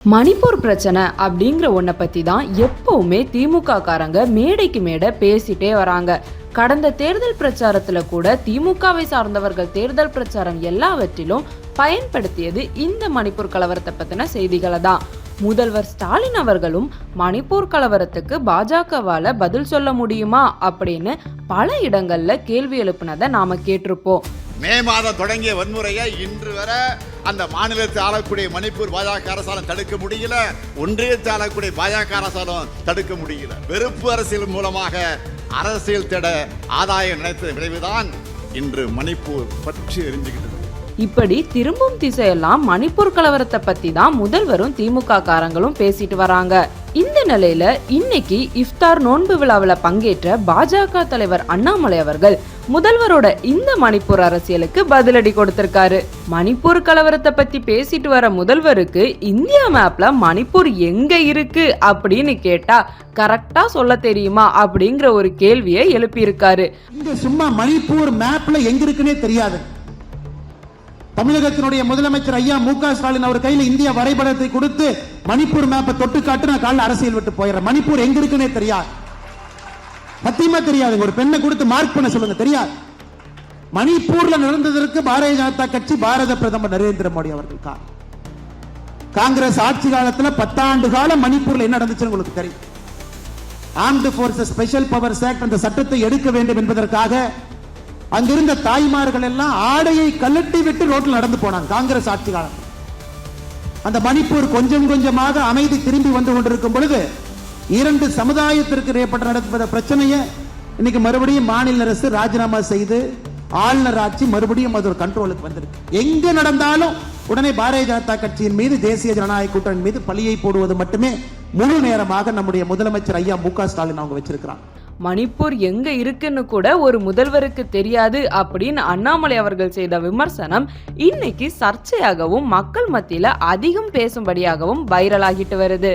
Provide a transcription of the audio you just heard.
மணிப்பூர் பிரச்சனை அப்படிங்கிற ஒன்றை பற்றி தான் எப்பவுமே திமுக காரங்க மேடைக்கு மேடை பேசிட்டே வராங்க. கடந்த தேர்தல் பிரச்சாரத்தில் கூட திமுகவை சார்ந்தவர்கள் தேர்தல் பிரச்சாரம் எல்லாவற்றிலும் பயன்படுத்தியது இந்த மணிப்பூர் கலவரத்தை பற்றின செய்திகளை தான். முதல்வர் ஸ்டாலின் அவர்களும் மணிப்பூர் கலவரத்துக்கு பாஜகவால பதில் சொல்ல முடியுமா அப்படின்னு பல இடங்கள்ல கேள்வி எழுப்பினதை நாம கேட்டிருப்போம். மே மாதம் தொடங்கிய வன்முறையை இன்று வரை அந்த மாநிலத்தை ஆளக்கூடிய மணிப்பூர் பாஜக அரசாலும் தடுக்க முடியல, ஒன்றியத்தை ஆளக்கூடிய பாஜக அரசாலும் தடுக்க முடியல. வெறுப்பு அரசியல் மூலமாக அரசியல் தேட ஆதாயம் நினைத்த விளைவுதான் இன்று மணிப்பூர் பற்றி எரிஞ்சுக்கிட்டு. இப்படி திரும்பும் திசையெல்லாம் மணிப்பூர் கலவரத்தை பத்தி தான் முதல்வரும் திமுக காரங்களும் பேசிட்டு வராங்க. இந்த நிலையில இன்னைக்கு இஃப்தார் நோன்பு விழாவில் பங்கேற்ற பாஜக தலைவர் அண்ணாமலை அவர்கள் முதல்வரோட இந்த மணிப்பூர் அரசியலுக்கு பதிலடி கொடுத்திருக்காரு. மணிப்பூர் கலவரத்தை பத்தி பேசிட்டு வர முதல்வருக்கு இந்தியா மேப்ல மணிப்பூர் எங்க இருக்கு அப்படின்னு கேட்டா கரெக்டா சொல்ல தெரியுமா அப்படிங்கிற ஒரு கேள்வியை எழுப்பியிருக்காரு. இங்க சும்மா மணிப்பூர் மேப்ல எங்க இருக்குன்னே தெரியாது. தமிழகத்தினுடைய முதலமைச்சர் ஐயா மு.க. ஸ்டாலின் அவர் கையில இந்திய வரைபடத்தை கொடுத்து மணிப்பூர் மேப்பை தொட்டு காட்டு நான் காலைல அரசியல் விட்டு போயிடுறேன். மணிப்பூர் எங்க இருக்குன்னே தெரியாது, சத்தியமா தெரியாது. ஒரு பெண்ணை கொடுத்து மார்க் பண்ண சொல்லுங்க, தெரியாது. மணிப்பூர்ல நடந்ததற்கு பாரதிய ஜனதா கட்சி பாரத பிரதமர் நரேந்திர மோடி அவர்கள் காங்கிரஸ் ஆட்சி காலத்தில் 10 ஆண்டு காலம் மணிப்பூர்ல என்ன நடந்துச்சுன்னு உங்களுக்கு தெரியும். Armed forces special powers act அந்த சட்டத்தை எடுக்க வேண்டும் என்பதற்காக அங்கிருந்த தாய்மார்கள் எல்லாம் ஆடையை கலட்டி விட்டு ரோட்டில் நடந்து போனாங்க காங்கிரஸ் ஆட்சி காலம். அந்த மணிப்பூர் கொஞ்சம் கொஞ்சமாக அமைதி திரும்பி வந்து கொண்டிருக்கும் பொழுது 2 சமுதாயத்திற்கு ஏற்பட்ட நடந்த பிரச்சனையை இன்னைக்கு மறுபடியும் மாநில அரசு ராஜினாமா செய்து ஆளுநர் ஆட்சி மறுபடியும் அது ஒரு கண்ட்ரோலுக்கு வந்திருக்கு. எங்க நடந்தாலும் உடனே பாரதிய ஜனதா கட்சியின் மீது தேசிய ஜனநாயக கூட்டணி மீது பழியை போடுவது மட்டுமே முழு நேரமாக நம்முடைய முதலமைச்சர் ஐயா மு.க. ஸ்டாலின் அவங்க வச்சிருக்கிறாங்க. மணிப்பூர் எங்க இருக்குன்னு கூட ஒரு முதல்வருக்கு தெரியாது அப்படின்னு அண்ணாமலை அவர்கள் செய்த விமர்சனம் இன்னைக்கு சர்ச்சையாகவும் மக்கள் மத்தியில அதிகம் பேசும்படியாகவும் வைரல் ஆகிட்டு வருது.